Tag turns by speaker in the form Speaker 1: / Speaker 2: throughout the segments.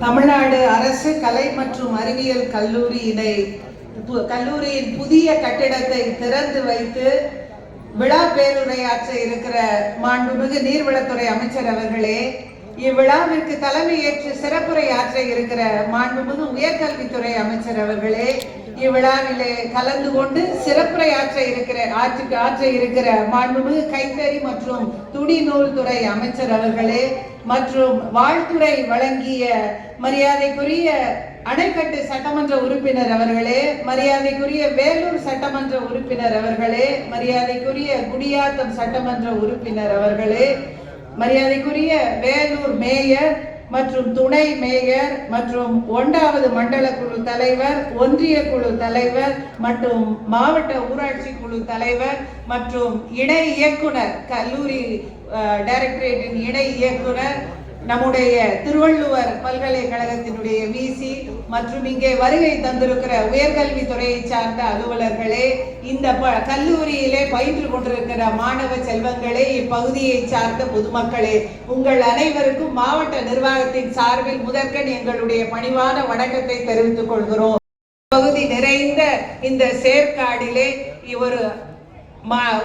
Speaker 1: தமிழ்நாடு அரசு கலை மற்றும் அறிவியல் கல்லூரியின் புதிய கட்டிடத்தை திறந்து வைத்து விழா பேருரையாற்ற இருக்கிற மாண்புமிகு நீர்வளத்துறை அமைச்சர் அவர்களே, இவ்விழாவிற்கு தலைமையேற்று சிறப்புரை ஆற்ற இருக்கிற மாண்புமிகு உயர்கல்வித்துறை அமைச்சர் அவர்களே, இவ்விழாவிலே கலந்து கொண்டு சிறப்புரை ஆற்ற இருக்கிற மாண்புமிகு கைத்தறி மற்றும் துணிநூல் துறை அமைச்சர் அவர்களே, மற்றும் வாழ்த்துறை வழங்கிய மரியாதைக்குரிய அணைக்கட்டு சட்டமன்ற உறுப்பினர் அவர்களே, மரியாதைக்குரிய வேலூர் சட்டமன்ற உறுப்பினர் அவர்களே, மரியாதைக்குரிய குடியாத்தம் சட்டமன்ற உறுப்பினர் அவர்களே, மரியாதைக்குரிய வேலூர் மேயர் மற்றும் துணை மேயர் மற்றும் 1வது மண்டல குழு தலைவர், ஒன்றிய குழு தலைவர் மற்றும் மாவட்ட ஊராட்சி குழு தலைவர் மற்றும் இணை இயக்குனர், கல்லூரி டைரக்டரேட்டின் இணை இயக்குனர், நம்முடைய திருவள்ளுவர் பல்கலைக்கழகத்தினுடைய விசி மற்றும் இங்கே வருகை தந்திருக்கிற உயர்கல்வித்துறையை சார்ந்த அலுவலர்களே, இந்த கல்லூரியிலே பயின்று கொண்டிருக்கிற மாணவ செல்வங்களே, இப்பகுதியை சார்ந்த பொதுமக்களே, உங்கள் அனைவருக்கும் மாவட்ட நிர்வாகத்தின் சார்பில் முதற்கண் எங்களுடைய பணிவான வணக்கத்தை தெரிவித்துக் கொள்கிறோம். பகுதி நிறைந்த இந்த சேர்க்காடிலே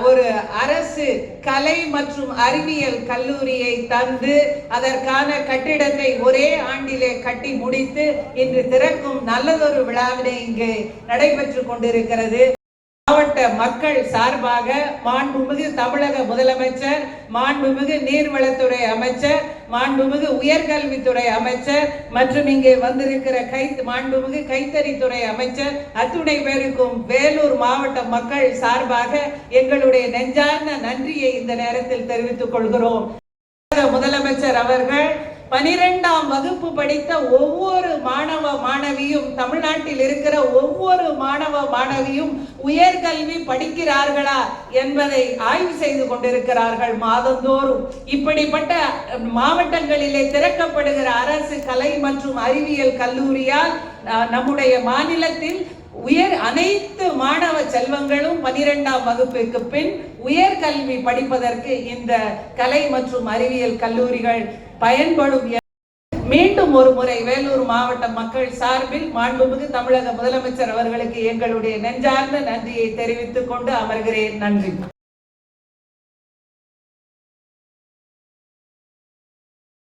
Speaker 1: ஒரு அரசு கலை மற்றும் அறிவியல் கல்லூரியை தந்து அதற்கான கட்டிடத்தை ஒரே ஆண்டிலே கட்டி முடித்து இன்று திறக்கும் நல்லதொரு விழாவினை இங்கு நடைபெற்று கொண்டிருக்கிறது. மாவட்ட மக்கள் சார்பாக மாண்புமிகு தமிழக முதலமைச்சர், மாண்புமிகு நீர்வளத்துறை அமைச்சர், மாண்புமிகு உயர்கல்வித்துறை அமைச்சர் மற்றும் இங்கே வந்திருக்கிற மாண்புமிகு கைத்தறித்துறை அமைச்சர் அத்துணை பேருக்கும் வேலூர் மாவட்ட மக்கள் சார்பாக எங்களுடைய நெஞ்சார்ந்த நன்றியை இந்த நேரத்தில் தெரிவித்துக் கொள்கிறோம். முதலமைச்சர் அவர்கள் 12ஆம் வகுப்பு படித்த ஒவ்வொரு மாணவ மாணவியும், தமிழ்நாட்டில் இருக்கிற ஒவ்வொரு மாணவ மாணவியும் உயர்கல்வி படிக்கிறார்களா என்பதை ஆய்வு செய்து கொண்டிருக்கிறார்கள் மாதந்தோறும். இப்படிப்பட்ட மாவட்டங்களிலே திறக்கப்படுகிற அரசு கலை மற்றும் அறிவியல் கல்லூரியால் நம்முடைய மாநிலத்தில் அனைத்து மாணவ செல்வங்களும் 12ஆம் வகுப்புக்கு பின் உயர்கல்வி படிப்பதற்கு இந்த கலை மற்றும் அறிவியல் கல்லூரிகள் பயன்படும். மீண்டும் ஒரு முறை வேலூர் மாவட்ட மக்கள் சார்பில் மாண்புமிகு தமிழக முதலமைச்சர் அவர்களுக்கு எங்களுடைய நெஞ்சார்ந்த நன்றியை தெரிவித்துக் கொண்டு அமர்கிறேன். நன்றி.